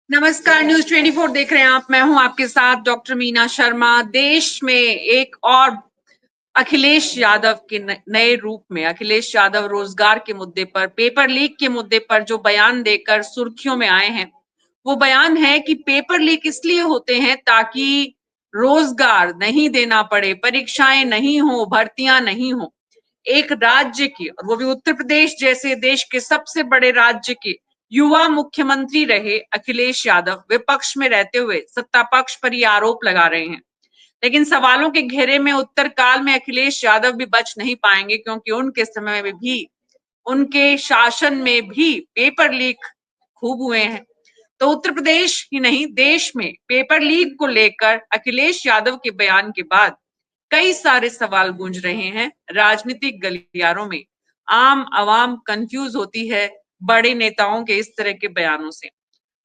नमस्कार, न्यूज 24 देख रहे हैं आप। मैं हूं आपके साथ डॉक्टर मीना शर्मा। देश में एक और अखिलेश यादव के नए रूप में अखिलेश यादव रोजगार के मुद्दे पर, पेपर लीक के मुद्दे पर जो बयान देकर सुर्खियों में आए हैं, वो बयान है कि पेपर लीक इसलिए होते हैं ताकि रोजगार नहीं देना पड़े, परीक्षाएं नहीं हो, भर्तियां नहीं हो। एक राज्य की, और वो भी उत्तर प्रदेश जैसे देश के सबसे बड़े राज्य के युवा मुख्यमंत्री रहे अखिलेश यादव, विपक्ष में रहते हुए सत्ता पक्ष पर ये आरोप लगा रहे हैं। लेकिन सवालों के घेरे में उत्तर काल में अखिलेश यादव भी बच नहीं पाएंगे, क्योंकि उनके समय में भी, उनके शासन में भी पेपर लीक खूब हुए हैं। तो उत्तर प्रदेश ही नहीं, देश में पेपर लीक को लेकर अखिलेश यादव के बयान के बाद कई सारे सवाल गूंज रहे हैं। राजनीतिक गलियारों में आम आवाम कंफ्यूज होती है बड़े नेताओं के इस तरह के बयानों से।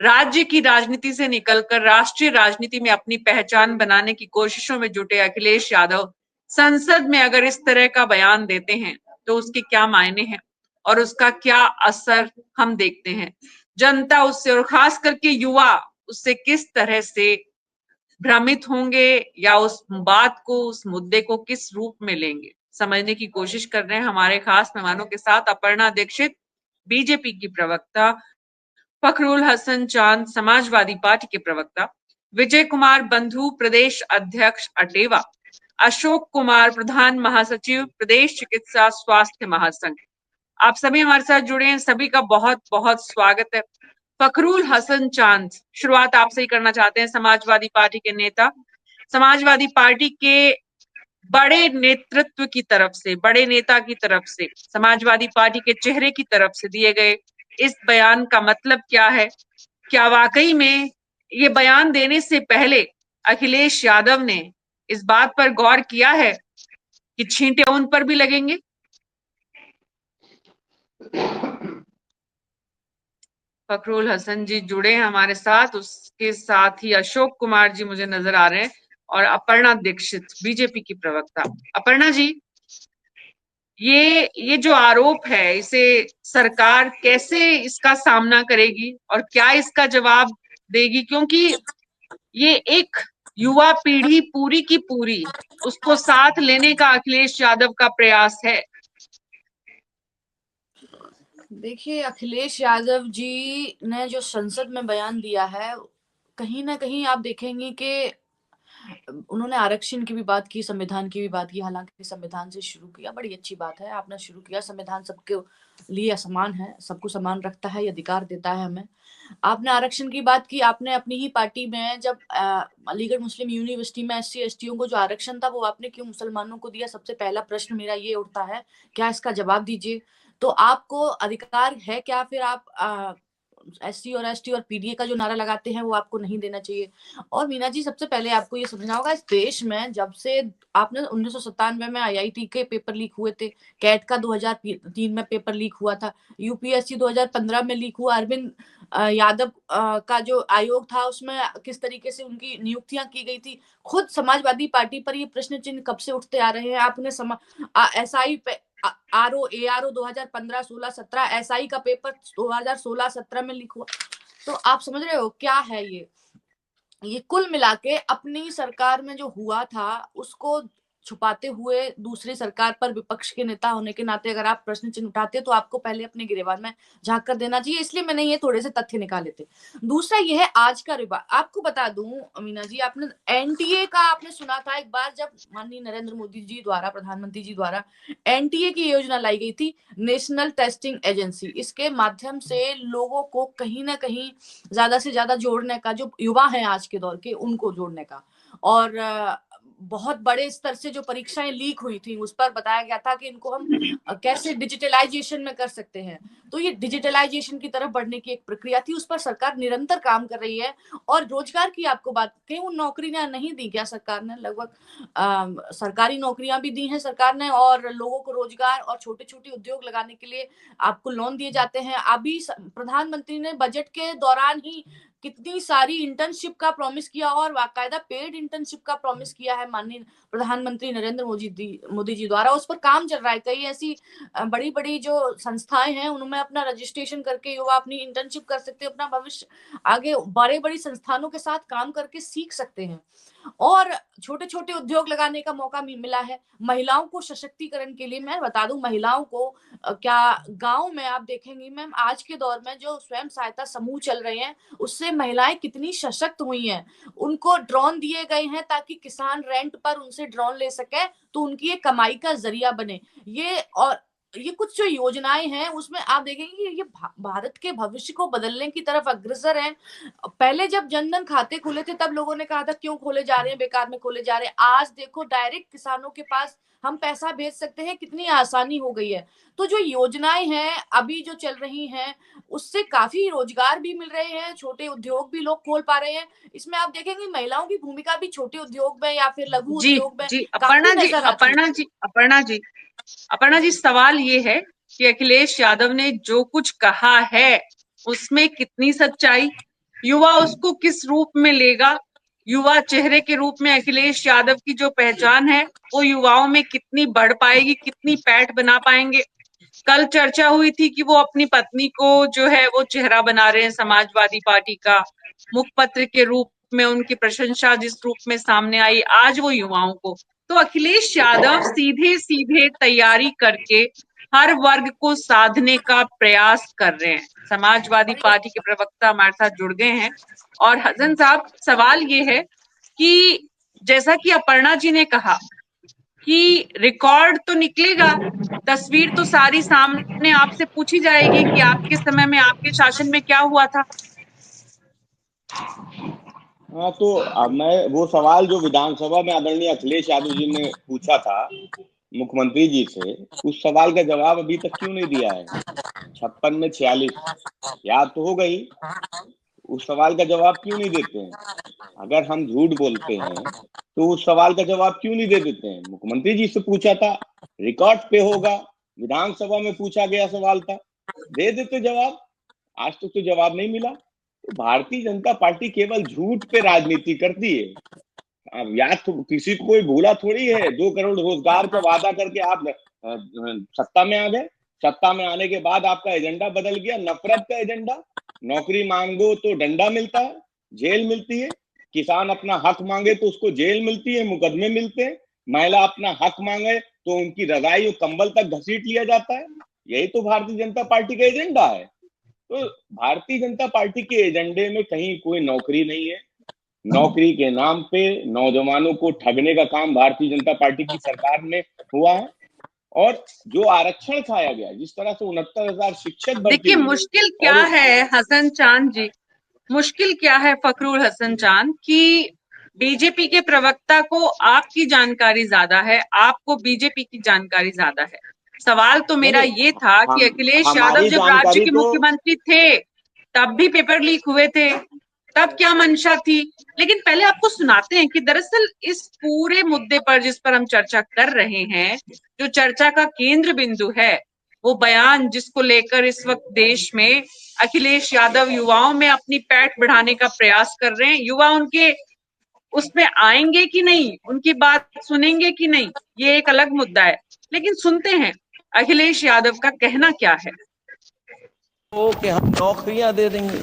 राज्य की राजनीति से निकलकर राष्ट्रीय राजनीति में अपनी पहचान बनाने की कोशिशों में जुटे अखिलेश यादव संसद में अगर इस तरह का बयान देते हैं तो उसके क्या मायने हैं और उसका क्या असर हम देखते हैं। जनता उससे, और खास करके युवा, उससे किस तरह से भ्रमित होंगे या उस बात को, उस मुद्दे को किस रूप में लेंगे, समझने की कोशिश कर रहे हैं हमारे खास मेहमानों के साथ। अपर्णा दीक्षित, बीजेपी की प्रवक्ता; फखरुल हसन चांद, समाजवादी पार्टी के प्रवक्ता; विजय कुमार बंधु, प्रदेश अध्यक्ष अटेवा; अशोक कुमार, प्रधान महासचिव, प्रदेश चिकित्सा स्वास्थ्य महासंघ। आप सभी हमारे साथ जुड़े हैं, सभी का बहुत बहुत स्वागत है। फखरुल हसन चांद, शुरुआत आपसे ही करना चाहते हैं। समाजवादी पार्टी के नेता, समाजवादी पार्टी के बड़े नेतृत्व की तरफ से, बड़े नेता की तरफ से, समाजवादी पार्टी के चेहरे की तरफ से दिए गए इस बयान का मतलब क्या है? क्या वाकई में ये बयान देने से पहले अखिलेश यादव ने इस बात पर गौर किया है कि छींटे उन पर भी लगेंगे? फखरुल हसन जी जुड़े हैं हमारे साथ, उसके साथ ही अशोक कुमार जी मुझे नजर आ रहे हैं, और अपर्णा दीक्षित, बीजेपी की प्रवक्ता। अपर्णा जी, ये जो आरोप है, इसे सरकार कैसे इसका सामना करेगी और क्या इसका जवाब देगी? क्योंकि ये एक युवा पीढ़ी पूरी की पूरी, उसको साथ लेने का अखिलेश यादव का प्रयास है। देखिए, अखिलेश यादव जी ने जो संसद में बयान दिया है, कहीं न कहीं आप देखेंगे कि उन्होंने आरक्षण की भी बात की, संविधान की भी बात की। हालाँकि संविधान से शुरू किया, बड़ी अच्छी बात है, आपने शुरू किया। संविधान सबके लिए समान है, सबको समान रखता है, ये अधिकार देता है हमें। आपने आरक्षण की बात की, आपने अपनी ही पार्टी में जब अलीगढ़ मुस्लिम यूनिवर्सिटी में एससी-एसटियों को जो आरक्षण था, वो आपने क्यों मुसलमानों को दिया? सबसे पहला प्रश्न मेरा ये उठता है, क्या इसका जवाब दीजिए। तो आपको अधिकार है क्या फिर आप एससी और एसटी और पीडीए का जो नारा लगाते हैं, वो आपको नहीं देना चाहिए। और मीना जी, सबसे पहले आपको ये समझना होगा, इस देश में जब से आपने 1997 में आईआईटी के पेपर लीक हुए थे, कैट का 2003 में पेपर लीक हुआ था, यूपीएससी 2015 में लीक हुआ, अरविंद यादव का जो आयोग था, उसमें किस तरीके से उनकी नियुक्तियां की गई थी। खुद समाजवादी पार्टी पर ये प्रश्न चिन्ह कब से उठते आ रहे हैं। आपने एसआई आरओ एआरओ 2015 16 17 एसआई का पेपर 2016 17 में लीक हुआ। तो आप समझ रहे हो क्या है ये कुल मिला के अपनी सरकार में जो हुआ था, उसको छुपाते हुए दूसरी सरकार पर विपक्ष के नेता होने के नाते अगर आप प्रश्न चिन्ह उठाते, तो आपको पहले अपने गिरेबान में झाँक कर देना चाहिए। इसलिए मैंने ये थोड़े से तथ्य निकाले थे। दूसरा ये है आज का रिवा आपको बता दूँ मीना जी, आपने एनटीए का आपने सुना था एक बार, जब माननीय नरेंद्र मोदी जी द्वारा, प्रधानमंत्री जी द्वारा एनटीए की योजना लाई गई थी, नेशनल टेस्टिंग एजेंसी। इसके माध्यम से लोगों को कहीं न कहीं ज़्यादा से ज़्यादा जोड़ने का, जो युवा हैं आज के दौर के, उनको जोड़ने का। और बहुत बड़े स्तर से जो परीक्षाएँ लीक हुई थी, उस पर बताया गया था कि इनको हम कैसे डिजिटलाइज़ेशन में कर सकते हैं। तो ये डिजिटलाइज़ेशन की तरफ बढ़ने की एक प्रक्रिया थी, उस पर सरकार निरंतर काम कर रही है। और रोज़गार की आपको बात कहीं, उन नौकरियाँ नहीं दी क्या सरकार ने? लगभग सरकारी नौकरियाँ भी दी हैं सरकार ने, और लोगों को रोज़गार और छोटे-छोटे उद्योग लगाने के लिए आपको लोन दिए जाते हैं। अभी प्रधानमंत्री ने बजट के दौरान ही कितनी सारी इंटर्नशिप का प्रॉमिस किया और बाकायदा पेड इंटर्नशिप का प्रॉमिस किया है माननीय प्रधानमंत्री नरेंद्र मोदी जी द्वारा। उस पर काम चल रहा है। कई ऐसी बड़ी बड़ी जो संस्थाएं हैं उनमें अपना रजिस्ट्रेशन करके युवा अपनी इंटर्नशिप कर सकते हैं, अपना भविष्य आगे बड़े बड़ी संस्थानों के साथ काम करके सीख सकते हैं और छोटे छोटे उद्योग लगाने का मौका मिला है। महिलाओं को सशक्तिकरण के लिए मैं बता दूं, महिलाओं को क्या गांव में आप देखेंगी मैम, आज के दौर में जो स्वयं सहायता समूह चल रहे हैं उससे महिलाएं कितनी सशक्त हुई हैं। उनको ड्रोन दिए गए हैं ताकि किसान रेंट पर उनसे ड्रोन ले सके तो उनकी एक कमाई का जरिया बने। ये कुछ जो योजनाएं हैं उसमें आप देखेंगे कि ये भारत के भविष्य को बदलने की तरफ अग्रसर हैं। पहले जब जनधन खाते खुले थे तब लोगों ने कहा था क्यों खोले जा रहे हैं, बेकार में खोले जा रहे हैं। आज देखो डायरेक्ट किसानों के पास हम पैसा भेज सकते हैं, कितनी आसानी हो गई है। तो जो योजनाएं हैं अभी जो चल रही हैं उससे काफी रोजगार भी मिल रहे हैं, छोटे उद्योग भी लोग खोल पा रहे हैं। इसमें आप देखेंगे महिलाओं की भूमिका भी छोटे उद्योग में या फिर लघु जी उद्योग में जी काफी नजर आती है। अपर्णा जी, सवाल ये है कि अखिलेश यादव ने जो कुछ कहा है उसमें कितनी सच्चाई, युवा उसको किस रूप में लेगा, युवा चेहरे के रूप में अखिलेश यादव की जो पहचान है वो युवाओं में कितनी बढ़ पाएगी, कितनी पैठ बना पाएंगे। कल चर्चा हुई थी कि वो अपनी पत्नी को जो है वो चेहरा बना रहे हैं समाजवादी पार्टी का, मुखपत्र के रूप में उनकी प्रशंसा जिस रूप में सामने आई, आज वो युवाओं को। तो अखिलेश यादव सीधे सीधे तैयारी करके हर वर्ग को साधने का प्रयास कर रहे हैं। समाजवादी पार्टी के प्रवक्ता हमारे साथ जुड़ गए हैं। और हसन साहब, सवाल ये है कि जैसा कि अपर्णा जी ने कहा कि रिकॉर्ड तो निकलेगा, तस्वीर तो सारी सामने आपसे पूछी जाएगी कि आपके समय में, आपके शासन में क्या हुआ था। हाँ, तो अब मैं वो सवाल जो विधानसभा में आदरणीय अखिलेश यादव जी ने पूछा था मुख्यमंत्री जी से, उस सवाल का जवाब अभी तक क्यों नहीं दिया है? 56 में 46 याद तो हो गई, उस सवाल का जवाब क्यों नहीं देते हैं? अगर हम झूठ बोलते हैं तो उस सवाल का जवाब क्यों नहीं दे देते हैं? मुख्यमंत्री जी से पूछा था, रिकॉर्ड पे होगा, विधानसभा में पूछा गया सवाल था, दे देते जवाब। आज तक तो जवाब नहीं मिला। तो भारतीय जनता पार्टी केवल झूठ पे राजनीति करती है। अब याद तो किसी को कोई भूला थोड़ी है, 2 करोड़ रोजगार का वादा करके आप सत्ता में आ गए। सत्ता में आने के बाद आपका एजेंडा बदल गया, नफरत का एजेंडा। नौकरी मांगो तो डंडा मिलता है, जेल मिलती है। किसान अपना हक मांगे तो उसको जेल मिलती है, मुकदमे मिलते हैं। महिला अपना हक मांगे तो उनकी रजाई और कंबल तक घसीट लिया जाता है। यही तो भारतीय जनता पार्टी का एजेंडा है। तो भारतीय जनता पार्टी के एजेंडे में कहीं कोई नौकरी नहीं है। नौकरी के नाम पे नौजवानों को ठगने का काम भारतीय जनता पार्टी की सरकार में हुआ है। और जो आरक्षण खाया गया, जिस तरह से 69,000 शिक्षक भर्ती देखिए, हुए, मुश्किल क्या और है हसन चांद जी, मुश्किल क्या है फखरुल हसन चांद कि बीजेपी के प्रवक्ता को आपकी जानकारी ज्यादा है, आपको बीजेपी की जानकारी ज्यादा है। सवाल तो मेरा नहीं, ये था कि अखिलेश यादव हमारी जब राज्य जानकारी के तो मुख्यमंत्री थे तब भी पेपर लीक हुए थे, तब क्या मंशा थी। लेकिन पहले आपको सुनाते हैं कि दरअसल इस पूरे मुद्दे पर जिस पर हम चर्चा कर रहे हैं, जो चर्चा का केंद्र बिंदु है, वो बयान जिसको लेकर इस वक्त देश में अखिलेश यादव युवाओं में अपनी पैठ बढ़ाने का प्रयास कर रहे हैं। युवा उनके उसमें आएंगे कि नहीं, उनकी बात सुनेंगे कि नहीं, ये एक अलग मुद्दा है। लेकिन सुनते हैं अखिलेश यादव का कहना क्या है। तो कि हम नौकरियां दे देंगे।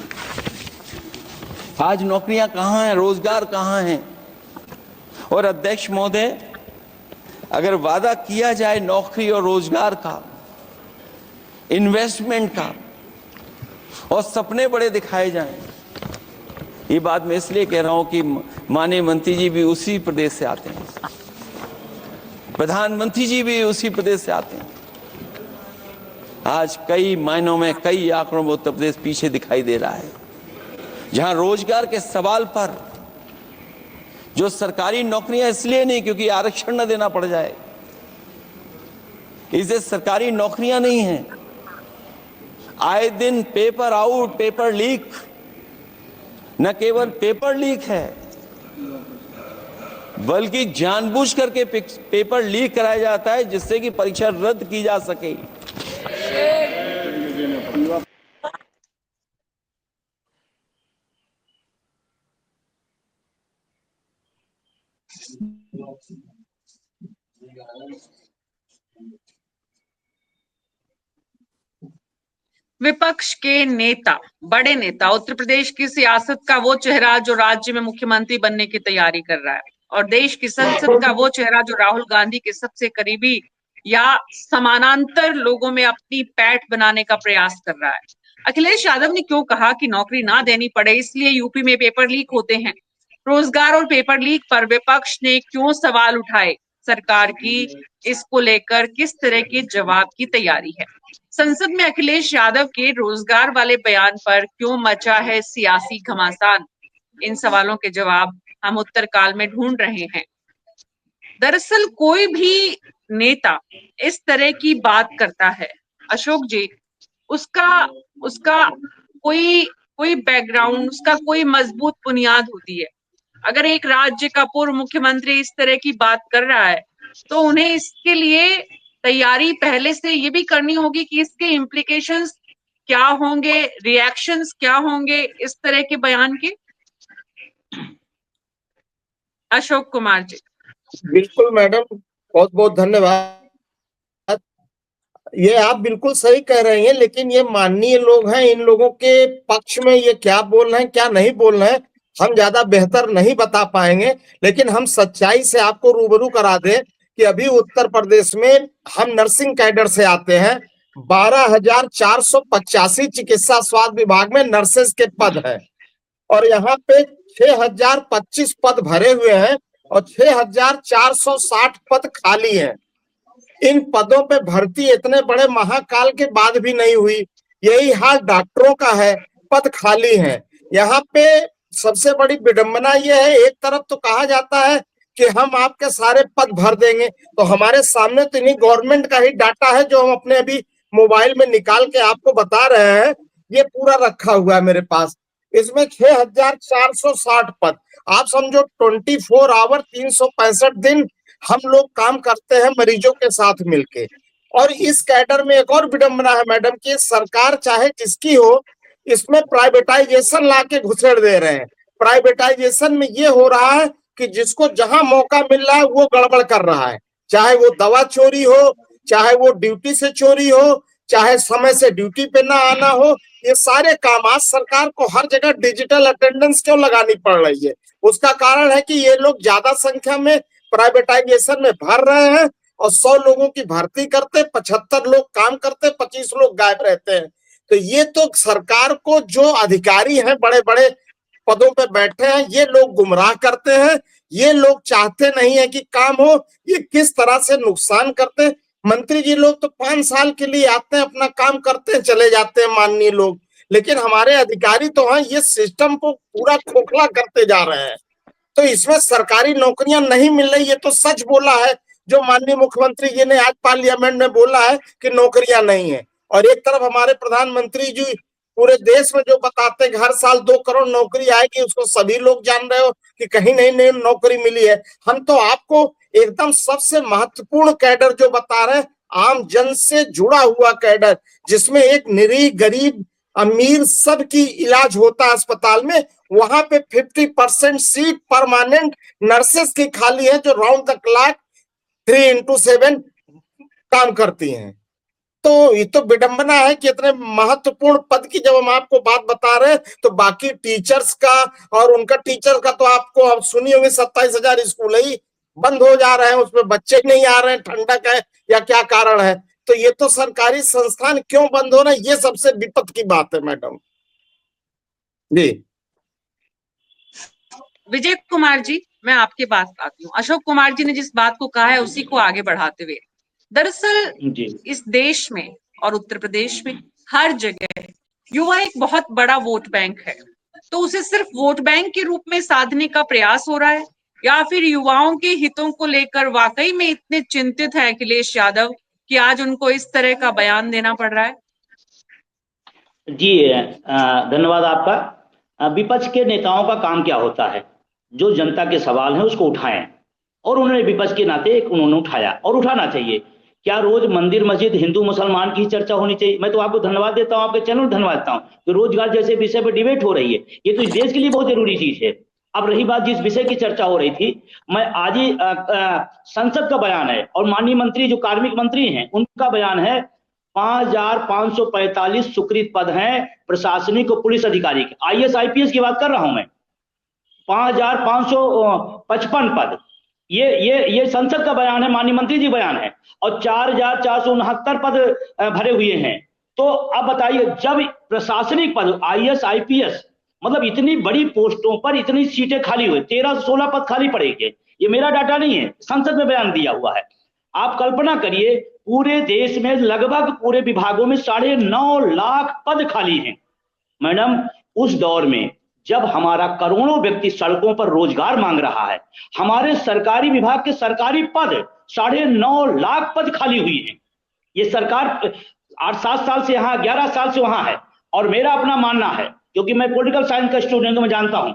आज नौकरियां कहां हैं, रोजगार कहां हैं? और अध्यक्ष महोदय, अगर वादा किया जाए नौकरी और रोजगार का, इन्वेस्टमेंट का, और सपने बड़े दिखाए जाएं, ये बात मैं इसलिए कह रहा हूं कि माननीय मंत्री जी भी उसी प्रदेश से आते हैं, प्रधानमंत्री जी भी उसी प्रदेश से आते हैं। आज कई मायनों में, कई आंकड़ों में उत्तर प्रदेश पीछे दिखाई दे रहा है। जहां रोजगार के सवाल पर, जो सरकारी नौकरियां इसलिए नहीं क्योंकि आरक्षण न देना पड़ जाए, इसे सरकारी नौकरियां नहीं हैं। आए दिन पेपर आउट, पेपर लीक, न केवल पेपर लीक है बल्कि जानबूझ करके पेपर लीक कराया जाता है जिससे कि परीक्षा रद्द की जा सके। विपक्ष के नेता, बड़े नेता, उत्तर प्रदेश की सियासत का वो चेहरा जो राज्य में मुख्यमंत्री बनने की तैयारी कर रहा है, और देश की संसद का वो चेहरा जो राहुल गांधी के सबसे करीबी या समानांतर लोगों में अपनी पैठ बनाने का प्रयास कर रहा है। अखिलेश यादव ने क्यों कहा कि नौकरी ना देनी पड़े, इसलिए यूपी में पेपर लीक होते हैं? रोजगार और पेपर लीक पर विपक्ष ने क्यों सवाल उठाए? सरकार की इसको लेकर किस तरह के जवाब की तैयारी है? संसद में अखिलेश यादव के रोजगार वाले बयान पर क्यों मचा है सियासी घमासान? इन सवालों के जवाब हम उत्तर काल में ढूंढ रहे हैं। दरअसल कोई भी नेता इस तरह की बात करता है, अशोक जी, उसका कोई बैकग्राउंड, उसका कोई मजबूत बुनियाद होती है। अगर एक राज्य का पूर्व मुख्यमंत्री इस तरह की बात कर रहा है तो उन्हें इसके लिए तैयारी पहले से ये भी करनी होगी कि इसके इम्प्लीकेशंस क्या होंगे, रिएक्शंस क्या होंगे इस तरह के बयान के। अशोक कुमार जी। बिल्कुल मैडम, बहुत बहुत धन्यवाद। ये आप बिल्कुल सही कह रहे हैं, लेकिन ये माननीय लोग हैं, इन लोगों के पक्ष में ये क्या बोल रहे हैं क्या नहीं बोल रहे हैं हम ज्यादा बेहतर नहीं बता पाएंगे, लेकिन हम सच्चाई से आपको रूबरू करा दें कि अभी उत्तर प्रदेश में हम नर्सिंग कैडर से आते हैं। 12,485 चिकित्सा स्वास्थ्य विभाग में नर्सेस के पद हैं और यहाँ पे 6,025 पद भरे हुए हैं और 6,460 पद खाली हैं। इन पदों पे भर्ती इतने बड़े महाकाल के बाद भी नहीं हुई। यही हाल डॉक्टरों का है, पद खाली हैं। यहाँ पे सबसे बड़ी विडंबना यह है, एक तरफ तो कहा जाता है कि हम आपके सारे पद भर देंगे, तो हमारे सामने तो इन्हीं गवर्नमेंट का ही डाटा है जो हम अपने अभी मोबाइल में निकाल के आपको बता रहे हैं। ये पूरा रखा हुआ है मेरे पास। इसमें 6,460 पद, आप समझो 24 आवर 365 दिन हम लोग काम करते हैं मरीजों के साथ मिलके। और इस कैडर में एक और विडंबना है मैडम कि सरकार चाहे जिसकी हो, इसमें प्राइवेटाइजेशन लाके घुसेड़ दे रहे हैं। प्राइवेटाइजेशन में ये हो रहा है कि जिसको जहां मौका मिल रहा है वो गड़बड़ कर रहा है, चाहे वो दवा चोरी हो, चाहे वो ड्यूटी से चोरी हो, चाहे समय से ड्यूटी पे ना आना हो। ये सारे काम आज सरकार को हर जगह डिजिटल अटेंडेंस क्यों लगानी पड़ रही है? उसका कारण है कि ये लोग ज्यादा संख्या में प्राइवेटाइजेशन में भर रहे हैं और 100 लोगों की भर्ती करते, 75 लोग काम करते, 25 लोग गायब रहते हैं। तो ये तो सरकार को जो अधिकारी हैं बड़े बड़े पदों पे बैठे हैं, ये लोग गुमराह करते हैं। ये लोग चाहते नहीं है कि काम हो, ये किस तरह से नुकसान करते हैं। मंत्री जी लोग तो 5 साल के लिए आते हैं, अपना काम करते हैं, चले जाते हैं माननीय लोग, लेकिन हमारे अधिकारी तो हैं ये सिस्टम को पूरा खोखला करते जा रहे हैं। तो इसमें सरकारी नौकरियां नहीं मिल रही, ये तो सच बोला है जो माननीय मुख्यमंत्री जी ने आज पार्लियामेंट में बोला है कि नौकरियां नहीं है। और एक तरफ हमारे प्रधानमंत्री जी पूरे देश में जो बताते हैं कि हर साल 2 करोड़ नौकरी आएगी, उसको सभी लोग जान रहे हो कि कहीं नहीं नौकरी मिली है। हम तो आपको एकदम सबसे महत्वपूर्ण कैडर जो बता रहे हैं, आम जन से जुड़ा हुआ कैडर, जिसमें एक निरीह गरीब अमीर सबकी इलाज होता है अस्पताल में, वहां पे 50% सीट परमानेंट नर्सेस की खाली है जो राउंड द क्लॉक 3x7 काम करती हैं। तो ये तो विडंबना है कि इतने महत्वपूर्ण पद की जब हम आपको बात बता रहे हैं तो बाकी टीचर्स का और उनका टीचर का तो आपको अब सुनी होंगे 27,000 स्कूल ही बंद हो जा रहे हैं, उसमें बच्चे नहीं आ रहे हैं, ठंडक है या क्या कारण है? तो ये तो सरकारी संस्थान क्यों बंद हो रहे हैं, ये सबसे विपद की बात है मैडम जी। विजय कुमार जी, मैं आपके पास आती हूँ। अशोक कुमार जी ने जिस बात को कहा है उसी को आगे बढ़ाते हुए, दरअसल इस देश में और उत्तर प्रदेश में हर जगह युवा एक बहुत बड़ा वोट बैंक है, तो उसे सिर्फ वोट बैंक के रूप में साधने का प्रयास हो रहा है या फिर युवाओं के हितों को लेकर वाकई में इतने चिंतित है अखिलेश यादव कि आज उनको इस तरह का बयान देना पड़ रहा है? जी धन्यवाद आपका। विपक्ष के नेताओं का काम क्या होता है? जो जनता के सवाल हैं उसको उठाएं, और उन्होंने विपक्ष के नाते उन्होंने उठाया और उठाना चाहिए। क्या रोज मंदिर मस्जिद हिंदू मुसलमान की चर्चा होनी चाहिए? मैं तो आपको धन्यवाद देता हूं, आपके चैनल धन्यवाद देता हूं कि रोजगार जैसे विषय पर डिबेट हो रही है। ये तो इस देश के लिए बहुत जरूरी चीज है। अब रही बात जिस विषय की चर्चा हो रही थी, मैं आज ही संसद का बयान है और माननीय मंत्री जो कार्मिक मंत्री हैं उनका बयान है, 5,545 स्वीकृत पद हैं प्रशासनिक और पुलिस अधिकारी के। IAS IPS की बात कर रहा हूं मैं। 5,555 पद, ये संसद का बयान है, माननीय मंत्री जी बयान है, और 4,469 पद भरे हुए हैं। तो अब बताइए, जब प्रशासनिक पद IAS IPS मतलब इतनी बड़ी पोस्टों पर इतनी सीटें खाली हुई, 13 से 16 पद खाली पड़ेंगे, ये मेरा डाटा नहीं है, संसद में बयान दिया हुआ है। आप कल्पना करिए, पूरे देश में लगभग पूरे विभागों में 9.5 लाख पद खाली हैं। मैडम, उस दौर में जब हमारा करोड़ों व्यक्ति सड़कों पर रोजगार मांग रहा है, हमारे सरकारी विभाग के सरकारी पद 9.5 लाख पद खाली हुई हैं। ये सरकार 8-7 साल से यहाँ, 11 साल से वहां है। और मेरा अपना मानना है, क्योंकि मैं पॉलिटिकल साइंस का स्टूडेंट हूं, मैं जानता हूं,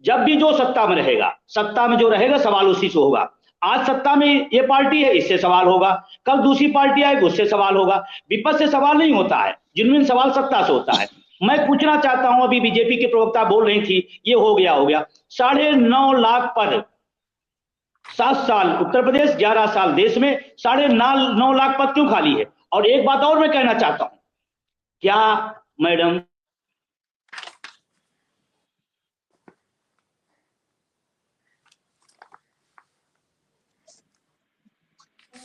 जब भी जो सत्ता में रहेगा, सत्ता में जो रहेगा सवाल उसी से होगा। आज सत्ता में ये पार्टी है, इससे सवाल होगा, कल दूसरी पार्टी आएगी उससे सवाल होगा। विपक्ष से सवाल नहीं होता है, जिनमें सवाल सत्ता से होता है। मैं पूछना चाहता हूं, अभी बीजेपी के प्रवक्ता बोल रही थी ये हो गया 9.5 लाख पद, 7 साल उत्तर प्रदेश, 11 साल देश में 9.5 लाख पद क्यों खाली है? और एक बात और मैं कहना चाहता हूं, क्या मैडम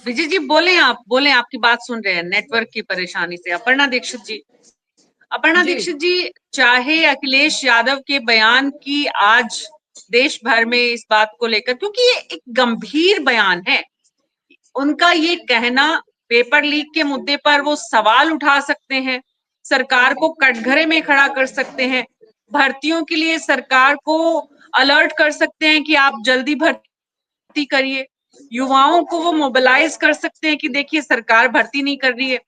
विजय जी बोले, आप बोले, आपकी बात सुन रहे हैं नेटवर्क की परेशानी से। अपर्णा दीक्षित जी, अपर्णा दीक्षित जी, चाहे अखिलेश यादव के बयान की आज देश भर में इस बात को लेकर, क्योंकि ये एक गंभीर बयान है, उनका ये कहना पेपर लीक के मुद्दे पर वो सवाल उठा सकते हैं, सरकार को कटघरे में खड़ा कर सकते हैं, भर्तियों के लिए सरकार को अलर्ट कर सकते हैं कि आप जल्दी भर्ती करिए, युवाओं को वो मोबिलाइज कर सकते हैं कि देखिए सरकार भर्ती नहीं कर रही है।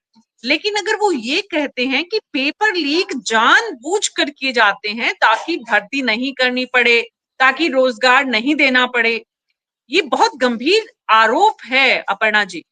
लेकिन अगर वो ये कहते हैं कि पेपर लीक जानबूझ कर किए जाते हैं ताकि भर्ती नहीं करनी पड़े, ताकि रोजगार नहीं देना पड़े, ये बहुत गंभीर आरोप है अपर्णा जी।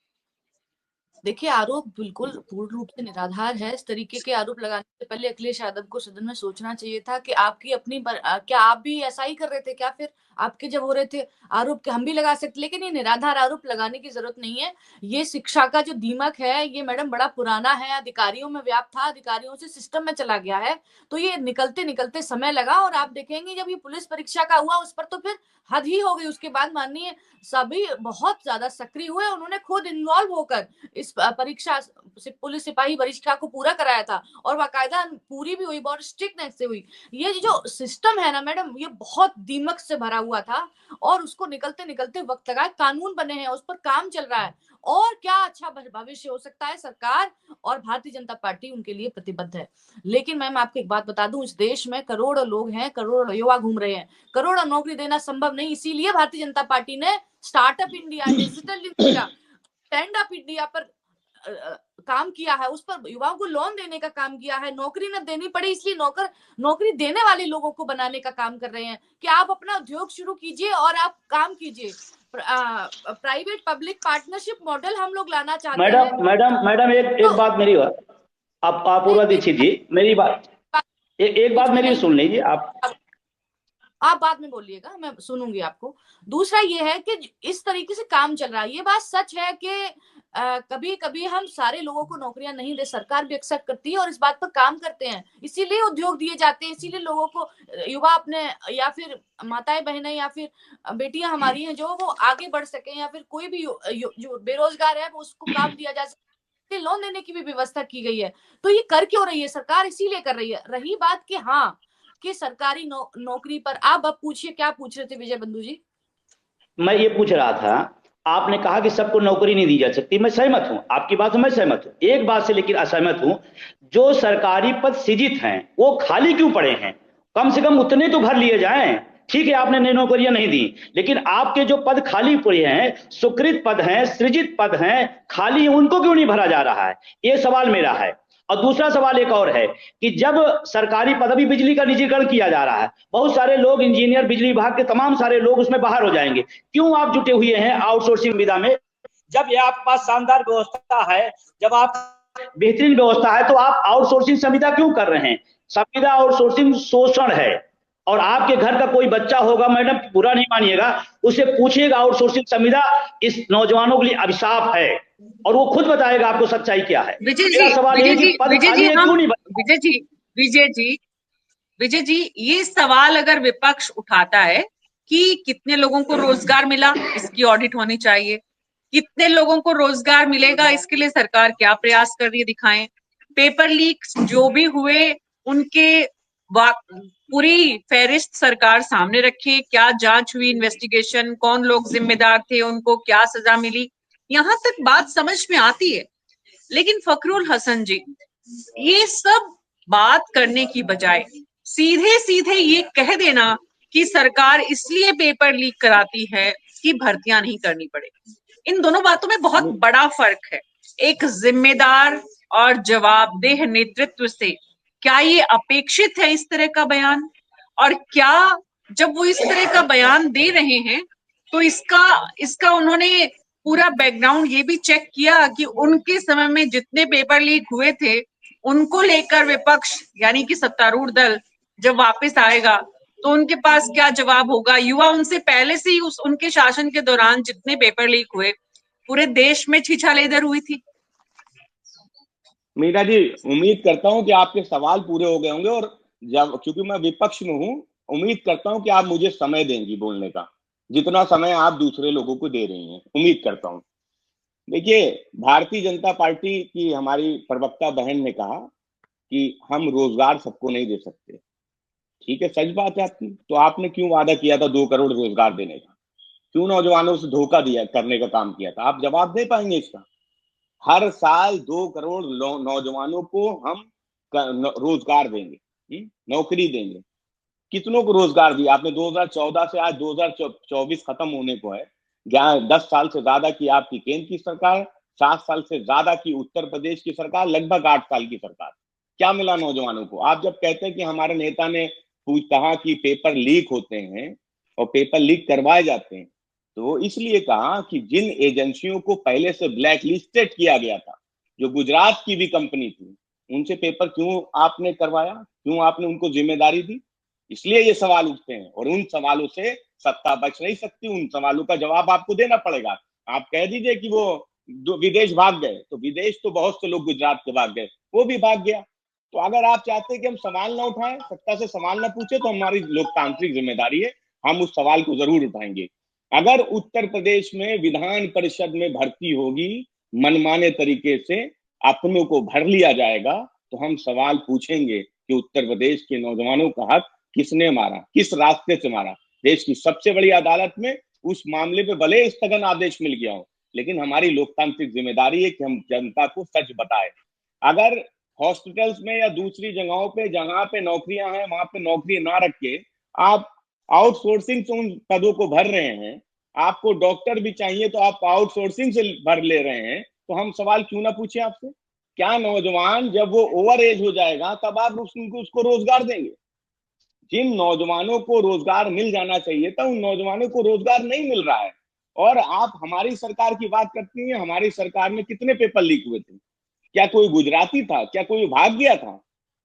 देखिए, आरोप बिल्कुल पूर्ण रूप से निराधार है। इस तरीके के आरोप लगाने से पहले अखिलेश यादव को सदन में सोचना चाहिए था कि आपकी अपनी क्या आप भी ऐसा ही कर रहे थे क्या? फिर आपके जब हो रहे थे आरोप के हम भी लगा सकते, लेकिन ये निराधार आरोप लगाने की जरूरत नहीं है। ये शिक्षा का जो दीमक है ये मैडम बड़ा पुराना है, अधिकारियों में व्याप्त था, अधिकारियों से सिस्टम में चला गया है, तो ये निकलते निकलते समय लगा। और आप देखेंगे जब ये पुलिस परीक्षा का हुआ उस पर तो फिर हद ही हो गई। उसके बाद माननीय सभी बहुत ज्यादा सक्रिय हुए, उन्होंने खुद इन्वॉल्व होकर इस परीक्षा पुलिस सिपाही परीक्षा को पूरा कराया था और बाकायदा पूरी भी हुई, बहुत स्ट्रिक्टनेस से हुई। ये जो सिस्टम है ना मैडम, ये बहुत दीमक से भरा हुआ था और उसको निकलते निकलते वक्त लगा। कानून बने हैं, उस पर काम चल रहा है, और क्या अच्छा भविष्य हो सकता है। सरकार और भारतीय जनता पार्टी उनके लिए प्रतिबद्ध है। लेकिन मैम आपको एक बात बता दूं, इस देश में करोड़ों लोग हैं, करोड़ों युवा घूम रहे हैं, करोड़ों नौकरी देना संभव नहीं, इसीलिए भारतीय जनता पार्टी ने startup India, digital India, stand up India पर काम किया है, उस पर युवाओं को लोन देने का काम किया है। नौकरी न देनी पड़े इसलिए नौकरी देने वाले लोगों को बनाने का काम कर रहे हैं कि आप अपना उद्योग शुरू कीजिए और आप काम कीजिए। प्राइवेट पब्लिक पार्टनरशिप मॉडल हम लोग लाना चाहते हैं। मैडम एक बात मेरी, आप अपूर्वा दीक्षित जी, मेरी बात एक बात मेरी सुन लीजिए। आप बाद में बोलिएगा, मैं सुनूंगी आपको। दूसरा ये है कि इस तरीके से काम चल रहा है। ये बात सच है कि कभी कभी हम सारे लोगों को नौकरियां नहीं दे, सरकार भी एक्सेप्ट करती है और इस बात पर काम करते हैं, इसीलिए उद्योग दिए जाते हैं, इसीलिए लोगों को युवा अपने या फिर माताएं बहनें या फिर बेटियां हमारी हैं जो वो आगे बढ़ सके, या फिर कोई भी जो बेरोजगार है उसको काम दिया जा सके, लोन देने की भी व्यवस्था की गई है। तो ये कर क्यों रही है सरकार? इसीलिए कर रही है। रही बात कि हाँ कि सरकारी नौकरी पर आप अब पूछिए, क्या पूछ रहे थे विजय बंधु जी? मैं ये पूछ रहा था, आपने कहा कि सबको नौकरी नहीं दी जा सकती, मैं सहमत हूं, आपकी बात से मैं सहमत हूं। एक बात से लेकिन असहमत हूं, जो सरकारी पद सृजित हैं वो खाली क्यों पड़े हैं? कम से कम उतने तो भर लिए जाएं। ठीक है, आपने नई नौकरियां नहीं दी, लेकिन आपके जो पद खाली पड़े हैं, स्वीकृत पद हैं, सृजित पद हैं, खाली हैं, उनको क्यों नहीं भरा जा रहा है? ये सवाल मेरा है। और दूसरा सवाल एक और है कि जब सरकारी पद, अभी बिजली का निजीकरण किया जा रहा है, बहुत सारे लोग इंजीनियर, बिजली विभाग के तमाम सारे लोग उसमें बाहर हो जाएंगे। क्यों आप जुटे हुए हैं आउटसोर्सिंग विधा में? जब ये आपके पास शानदार व्यवस्था है, जब आप बेहतरीन व्यवस्था है, तो आप आउटसोर्सिंग संविदा क्यों कर रहे हैं? संविदा आउटसोर्सिंग शोषण है और आपके घर का कोई बच्चा होगा, मैडम बुरा नहीं मानिएगा, उसे पूछिएगा आउटसोर्सिंग संविदा इस नौजवानों के लिए अभिशाप है, और वो खुद बताएगा आपको सच्चाई क्या है। मेरा सवाल ये है कि पद खाली है, क्यों नहीं बना? विजय जी, ये सवाल अगर विपक्ष उठाता है कि कितने लोगों को रोजगार मिला, इसकी ऑडिट होनी चाहिए। कितने लोगों को रोजगार मिलेगा, इसके लिए सरकार क्या प्रयास कर रही है, दिखाएं। पेपर लीक जो भी हुए, उनके पूरी फहरिस्त सरकार सामने रखे, क्या जांच हुई, इन्वेस्टिगेशन, कौन लोग जिम्मेदार थे, उनको क्या सजा मिली, यहां तक बात समझ में आती है। लेकिन फखरुल हसन जी, ये सब बात करने की बजाय सीधे सीधे ये कह देना कि सरकार इसलिए पेपर लीक कराती है कि भर्तियां नहीं करनी पड़े, इन दोनों बातों में बहुत बड़ा फर्क है। एक जिम्मेदार और जवाबदेह नेतृत्व से क्या ये अपेक्षित है इस तरह का बयान? और क्या जब वो इस तरह का बयान दे रहे हैं तो इसका उन्होंने पूरा बैकग्राउंड ये भी चेक किया कि उनके समय में जितने पेपर लीक हुए थे उनको लेकर विपक्ष यानी कि सत्तारूढ़ दल जब वापस आएगा तो उनके पास क्या जवाब होगा? युवा उनसे पहले से ही उनके शासन के दौरान जितने पेपर लीक हुए पूरे देश में छीछालेदर हुई थी। मीरा जी, उम्मीद करता हूं कि आपके सवाल पूरे हो गए होंगे, और जब क्योंकि मैं विपक्ष में हूं, उम्मीद करता हूं कि आप मुझे समय देंगी बोलने का, जितना समय आप दूसरे लोगों को दे रही हैं, उम्मीद करता हूं। देखिए, भारतीय जनता पार्टी की हमारी प्रवक्ता बहन ने कहा कि हम रोजगार सबको नहीं दे सकते। ठीक है, सच बात है आपकी। तो आपने क्यों वादा किया था 2 करोड़ रोजगार देने का? क्यों नौजवानों से धोखा दिया करने का काम किया था? आप जवाब दे पाएंगे इसका? हर साल 2 करोड़ नौजवानों को हम रोजगार देंगे, नौकरी देंगे। कितनों को रोजगार दिया आपने? 2014 से आज 2024 खत्म होने को है, 10 साल से ज्यादा की आपकी केंद्र की सरकार, 7 साल से ज्यादा की उत्तर प्रदेश की सरकार, लगभग 8 साल की सरकार। क्या मिला नौजवानों को? आप जब कहते हैं कि हमारे नेता ने कहा कि पेपर लीक होते हैं और पेपर लीक करवाए जाते हैं, तो इसलिए कहा कि जिन एजेंसियों को पहले से ब्लैक लिस्टेड किया गया था, जो गुजरात की भी कंपनी थी, उनसे पेपर क्यों आपने करवाया? क्यों आपने उनको जिम्मेदारी दी? इसलिए ये सवाल उठते हैं, और उन सवालों से सत्ता बच नहीं सकती। उन सवालों का जवाब आपको देना पड़ेगा। आप कह दीजिए कि वो विदेश भाग गए, तो विदेश तो बहुत से लोग गुजरात के भाग गए, वो भी भाग गया। तो अगर आप चाहते हैं कि हम सवाल ना उठाएं, सत्ता से सवाल ना पूछे, तो हमारी लोकतांत्रिक जिम्मेदारी है, हम उस सवाल को जरूर उठाएंगे। अगर उत्तर प्रदेश में विधान परिषद में भर्ती होगी, मनमाने तरीके से अपनों को भर लिया जाएगा, तो हम सवाल पूछेंगे कि उत्तर प्रदेश के नौजवानों का हक किसने मारा, किस रास्ते से मारा। देश की सबसे बड़ी अदालत में उस मामले पे भले स्थगन आदेश मिल गया हो, लेकिन हमारी लोकतांत्रिक जिम्मेदारी है कि हम जनता को सच बताएं। अगर हॉस्पिटल्स में या दूसरी जगहों पे जहां पे नौकरियां हैं वहां पे नौकरी ना रख के आप आउटसोर्सिंग से उन पदों को भर रहे हैं, आपको डॉक्टर भी चाहिए तो आप आउटसोर्सिंग से भर ले रहे हैं, तो हम सवाल क्यों ना पूछे आपसे? क्या नौजवान जब वो ओवर एज हो जाएगा तब आप उसको रोजगार देंगे? जिन नौजवानों को रोजगार मिल जाना चाहिए था, उन नौजवानों को रोजगार नहीं मिल रहा है। और आप हमारी सरकार की बात करती हैं, हमारी सरकार में कितने पेपर लीक हुए थे? क्या कोई गुजराती था? क्या कोई भाग गया था?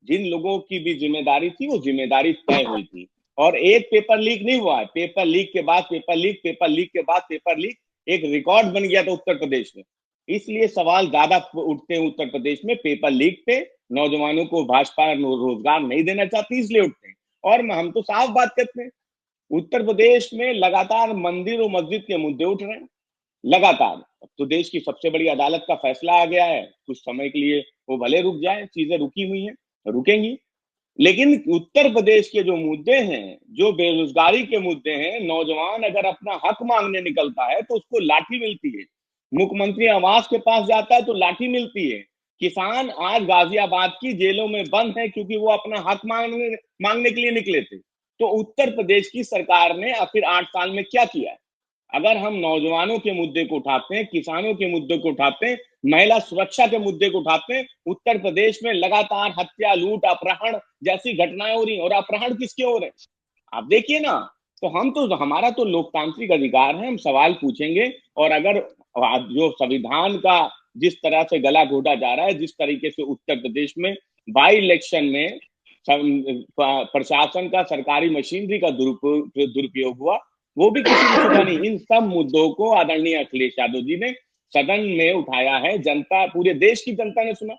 जिन लोगों की भी जिम्मेदारी थी, वो जिम्मेदारी तय हुई थी, और एक पेपर लीक नहीं हुआ है। पेपर लीक के बाद पेपर लीक, पेपर लीक के बाद पेपर लीक, एक रिकॉर्ड बन गया था उत्तर प्रदेश में। इसलिए सवाल ज्यादा उठते हैं उत्तर प्रदेश में पेपर लीक पे। नौजवानों को भाजपा रोजगार नहीं देना चाहती, इसलिए उठते हैं। और हम तो साफ बात करते हैं, उत्तर प्रदेश में लगातार मंदिर और मस्जिद के मुद्दे उठ रहे हैं, लगातार। अब तो देश की सबसे बड़ी अदालत का फैसला आ गया है, कुछ समय के लिए वो भले रुक जाए, चीजें रुकी हुई हैं, रुकेंगी, लेकिन उत्तर प्रदेश के जो मुद्दे हैं, जो बेरोजगारी के मुद्दे हैं, नौजवान अगर अपना हक मांगने निकलता है तो उसको लाठी मिलती है। मुख्यमंत्री आवास के पास जाता है तो लाठी मिलती है। किसान आज गाजियाबाद की जेलों में बंद है क्योंकि वो अपना हक मांगने के लिए निकले थे। तो उत्तर प्रदेश की सरकार ने आखिर 8 साल में क्या किया है? अगर हम नौजवानों के मुद्दे को उठाते हैं, किसानों के मुद्दे को उठाते हैं, महिला सुरक्षा के मुद्दे को उठाते हैं, उत्तर प्रदेश में लगातार हत्या, लूट, अपहरण जैसी घटनाएं हो रही हैं। और अपहरण किसके हो रहे हैं आप देखिए ना। तो हमारा तो लोकतांत्रिक अधिकार है, हम सवाल पूछेंगे। और अगर जो संविधान का जिस तरह से गला घोटा जा रहा है, जिस तरीके से उत्तर प्रदेश में बाई इलेक्शन में प्रशासन का, सरकारी मशीनरी का दुरुपयोग हुआ, वो भी किसी ने छुपा नहीं। इन सब मुद्दों को आदरणीय अखिलेश यादव जी ने सदन में उठाया है, जनता, पूरे देश की जनता ने सुना।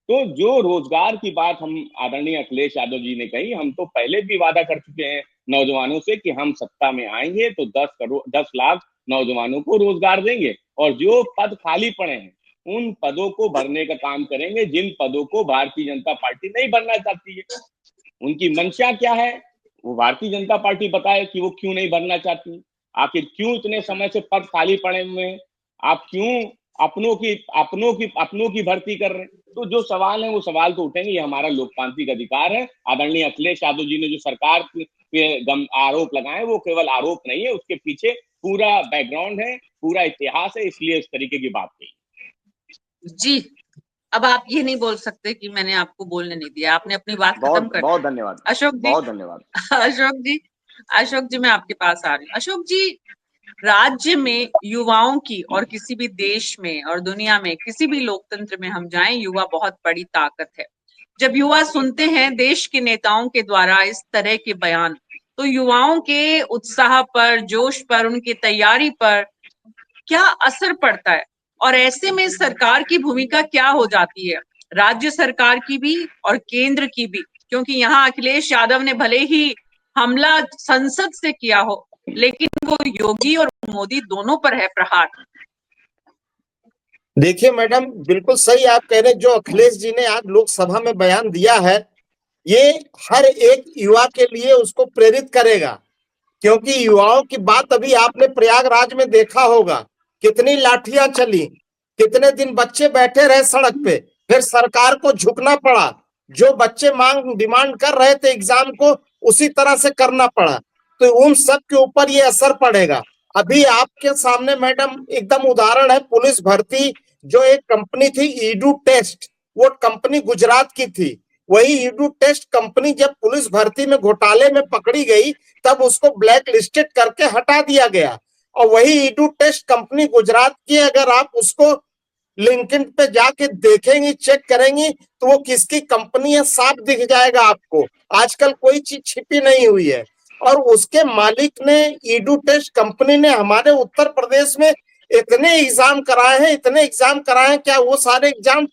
तो जो रोजगार की बात हम आदरणीय अखिलेश यादव जी ने कही, हम तो पहले भी वादा कर चुके हैं नौजवानों से कि हम सत्ता में आएंगे तो 10 लाख नौजवानों को रोजगार देंगे, और जो पद खाली पड़े हैं उन पदों को भरने का काम करेंगे, जिन पदों को भारतीय जनता पार्टी नहीं भरना चाहती है। उनकी मंशा क्या है, वो भारतीय जनता पार्टी बताए कि वो क्यों नहीं भरना चाहती। आखिर क्यों इतने समय से पद खाली पड़े हुए हैं, आप क्यों अपनों की भर्ती कर रहे हैं? तो जो सवाल है वो सवाल तो उठेंगे, ये हमारा लोकतांत्रिक अधिकार है। आदरणीय अखिलेश यादव जी ने जो सरकार पे आरोप लगाए, वो केवल आरोप नहीं है, उसके पीछे पूरा बैकग्राउंड है, पूरा इतिहास है, इसलिए इस तरीके की बात कही। जी, अब आप ये नहीं बोल सकते कि मैंने आपको बोलने नहीं दिया, आपने अपनी बात खत्म कर बहुत दी। धन्यवाद, अशोक जी, बहुत धन्यवाद। अशोक जी मैं आपके पास आ रही हूँ। अशोक जी, राज्य में युवाओं की, और किसी भी देश में और दुनिया में किसी भी लोकतंत्र में हम जाएं, युवा बहुत बड़ी ताकत है। जब युवा सुनते हैं देश के नेताओं के द्वारा इस तरह के बयान, तो युवाओं के उत्साह पर, जोश पर, उनकी तैयारी पर क्या असर पड़ता है, और ऐसे में सरकार की भूमिका क्या हो जाती है, राज्य सरकार की भी और केंद्र की भी? क्योंकि यहाँ अखिलेश यादव ने भले ही हमला संसद से किया हो, लेकिन वो योगी और मोदी दोनों पर है प्रहार। देखिए मैडम, बिल्कुल सही आप कह रहे हैं। जो अखिलेश जी ने आज लोकसभा में बयान दिया है, ये हर एक युवा के लिए उसको प्रेरित करेगा, क्योंकि युवाओं की बात अभी आपने प्रयागराज में देखा होगा, कितनी लाठियां चली, कितने दिन बच्चे बैठे रहे सड़क पे, फिर सरकार को झुकना पड़ा। जो बच्चे डिमांड कर रहे थे एग्जाम को, उसी तरह से करना पड़ा। तो उन सब के ऊपर ये असर पड़ेगा। अभी आपके सामने मैडम एकदम उदाहरण है, पुलिस भर्ती जो एक कंपनी थी ईडू टेस्ट, वो कंपनी गुजरात की थी। वही ईडू टेस्ट कंपनी जब पुलिस भर्ती में घोटाले में पकड़ी गई, तब उसको ब्लैक लिस्टेड करके हटा दिया गया। और वही ईडू टेस्ट कंपनी गुजरात की, अगर आप उसको लिंक्डइन पे जाके देखेंगी, चेक करेंगी, तो वो किसकी कंपनी है साफ दिख जाएगा आपको। आजकल कोई चीज छिपी नहीं हुई है। और उसके मालिक ने, ईडू टेस्ट कंपनी ने हमारे उत्तर प्रदेश में इतने एग्जाम कराए हैं, इतने एग्जाम कराए हैं, क्या वो सारे एग्जाम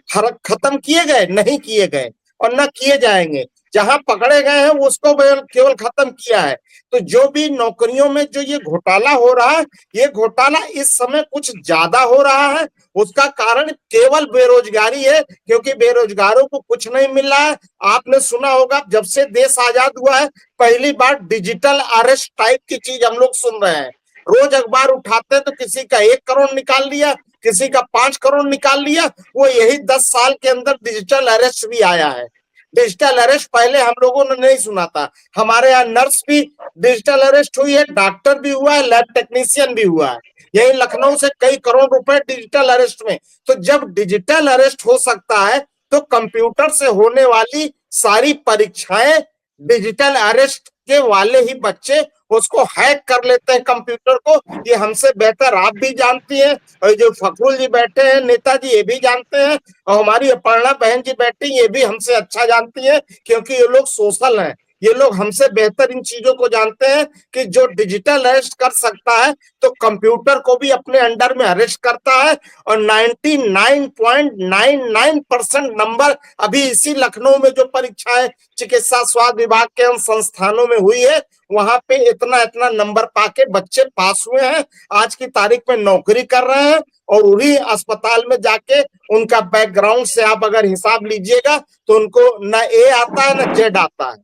खत्म किए गए? नहीं किए गए, और न किए जाएंगे। जहां पकड़े गए हैं उसको केवल खत्म किया है। तो जो भी नौकरियों में जो ये घोटाला हो रहा है, ये घोटाला इस समय कुछ ज्यादा हो रहा है। उसका कारण केवल बेरोजगारी है, क्योंकि बेरोजगारों को कुछ नहीं मिल रहा है। आपने सुना होगा, जब से देश आजाद हुआ है, पहली बार डिजिटल अरेस्ट टाइप की चीज हम लोग सुन रहे हैं। रोज अखबार उठाते तो किसी का 1 करोड़ निकाल लिया, किसी का 5 करोड़ निकाल लिया। वो यही 10 साल के अंदर डिजिटल अरेस्ट भी आया है। डिजिटल अरेस्ट पहले हम लोगों ने नहीं सुना था। हमारे यहाँ नर्स भी डिजिटल अरेस्ट हुई है, डॉक्टर भी हुआ है, लैब टेक्नीशियन भी हुआ है। यही लखनऊ से कई करोड़ रुपए डिजिटल अरेस्ट में। तो जब डिजिटल अरेस्ट हो सकता है, तो कंप्यूटर से होने वाली सारी परीक्षाएं डिजिटल अरेस्ट के वाले ही बच्चे उसको हैक कर लेते हैं कंप्यूटर को। ये हमसे बेहतर आप भी जानती हैं, और जो फखरुल जी बैठे हैं, नेताजी, ये भी जानते हैं, और हमारी अपर्णा बहन जी बैठी, ये भी हमसे अच्छा जानती हैं, क्योंकि ये लोग सोशल हैं। ये लोग हमसे बेहतर इन चीजों को जानते हैं कि जो डिजिटल अरेस्ट कर सकता है, तो कंप्यूटर को भी अपने अंडर में अरेस्ट करता है। और 99.99% नंबर अभी इसी लखनऊ में जो परीक्षाएं चिकित्सा स्वास्थ्य विभाग के उन संस्थानों में हुई है, वहां पे इतना इतना नंबर पाके बच्चे पास हुए हैं, आज की तारीख में नौकरी कर रहे हैं। और उन्हीं अस्पताल में जाके उनका बैकग्राउंड से आप अगर हिसाब लीजिएगा, तो उनको न ए आता है न जेड आता है,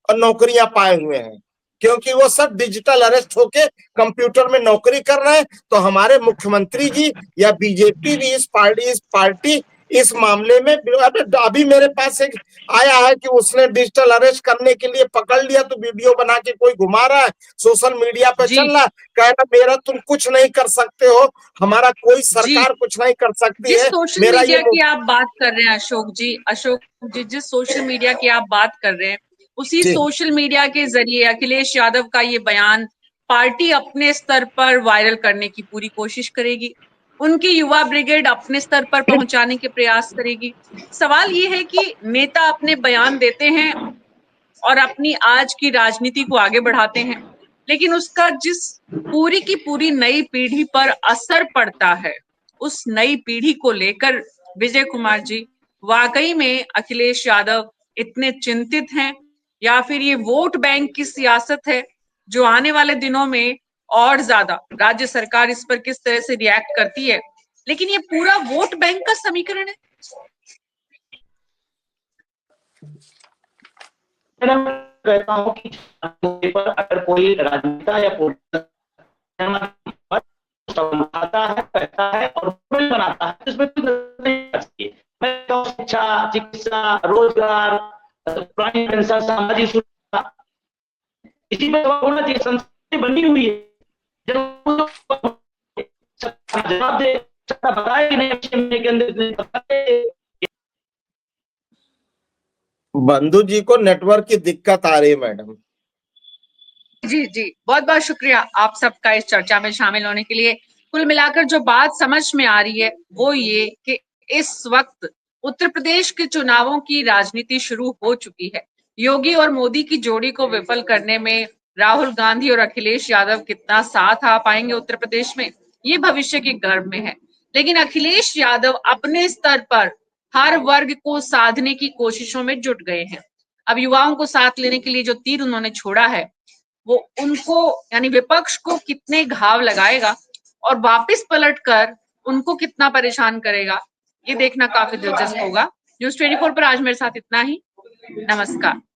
और नौकरियां पाए हुए हैं, क्योंकि वो सब डिजिटल अरेस्ट होके कंप्यूटर में नौकरी कर रहे हैं। तो हमारे मुख्यमंत्री जी या बीजेपी भी इस पार्टी इस मामले में, अभी मेरे पास एक आया है कि उसने डिजिटल अरेस्ट करने के लिए पकड़ लिया, तो वीडियो बना के कोई घुमा रहा है, सोशल मीडिया पे चल रहा है, कह रहा मेरा तुम कुछ नहीं कर सकते हो, हमारा कोई सरकार कुछ नहीं कर सकती है। सोशल मीडिया की आप बात कर रहे हैं अशोक जी, जिस सोशल मीडिया की आप बात कर रहे हैं, उसी सोशल मीडिया के जरिए अखिलेश यादव का ये बयान पार्टी अपने स्तर पर वायरल करने की पूरी कोशिश करेगी। उनकी युवा ब्रिगेड अपने स्तर पर पहुंचाने के प्रयास करेगी। सवाल ये है कि नेता अपने बयान देते हैं और अपनी आज की राजनीति को आगे बढ़ाते हैं, लेकिन उसका जिस पूरी की पूरी नई पीढ़ी पर असर पड़ता है, उस नई पीढ़ी को लेकर विजय कुमार जी वाकई में अखिलेश यादव इतने चिंतित हैं, या फिर ये वोट बैंक की सियासत है जो आने वाले दिनों में और ज्यादा राज्य सरकार इस पर किस तरह से रिएक्ट करती है, लेकिन ये पूरा वोट बैंक का समीकरण है। मैं कहता हूं कि पर अगर कोई राजनेता या आता है, कहता है और बनाता है, इसमें नहीं। मैं शिक्षा, चिकित्सा, रोजगार, पुरानी पेंशन, सामाजिक सुरक्षा, इसी पे होना चाहिए। संस्कृति बनी हुई है, जवाब दे, बताए कि नहीं के अंदर। बंधु जी को नेटवर्क की दिक्कत आ रही है मैडम। जी जी, बहुत बहुत शुक्रिया आप सबका इस चर्चा में शामिल होने के लिए। कुल मिलाकर जो बात समझ में आ रही है वो ये कि इस वक्त उत्तर प्रदेश के चुनावों की राजनीति शुरू हो चुकी है। योगी और मोदी की जोड़ी को विफल करने में राहुल गांधी और अखिलेश यादव कितना साथ आ पाएंगे उत्तर प्रदेश में, ये भविष्य के गर्भ में है। लेकिन अखिलेश यादव अपने स्तर पर हर वर्ग को साधने की कोशिशों में जुट गए हैं। अब युवाओं को साथ लेने के लिए जो तीर उन्होंने छोड़ा है वो उनको यानी विपक्ष को कितने घाव लगाएगा और वापस पलटकर उनको कितना परेशान करेगा, ये देखना काफी दिलचस्प होगा। न्यूज़ 24 पर आज मेरे साथ इतना ही। नमस्कार।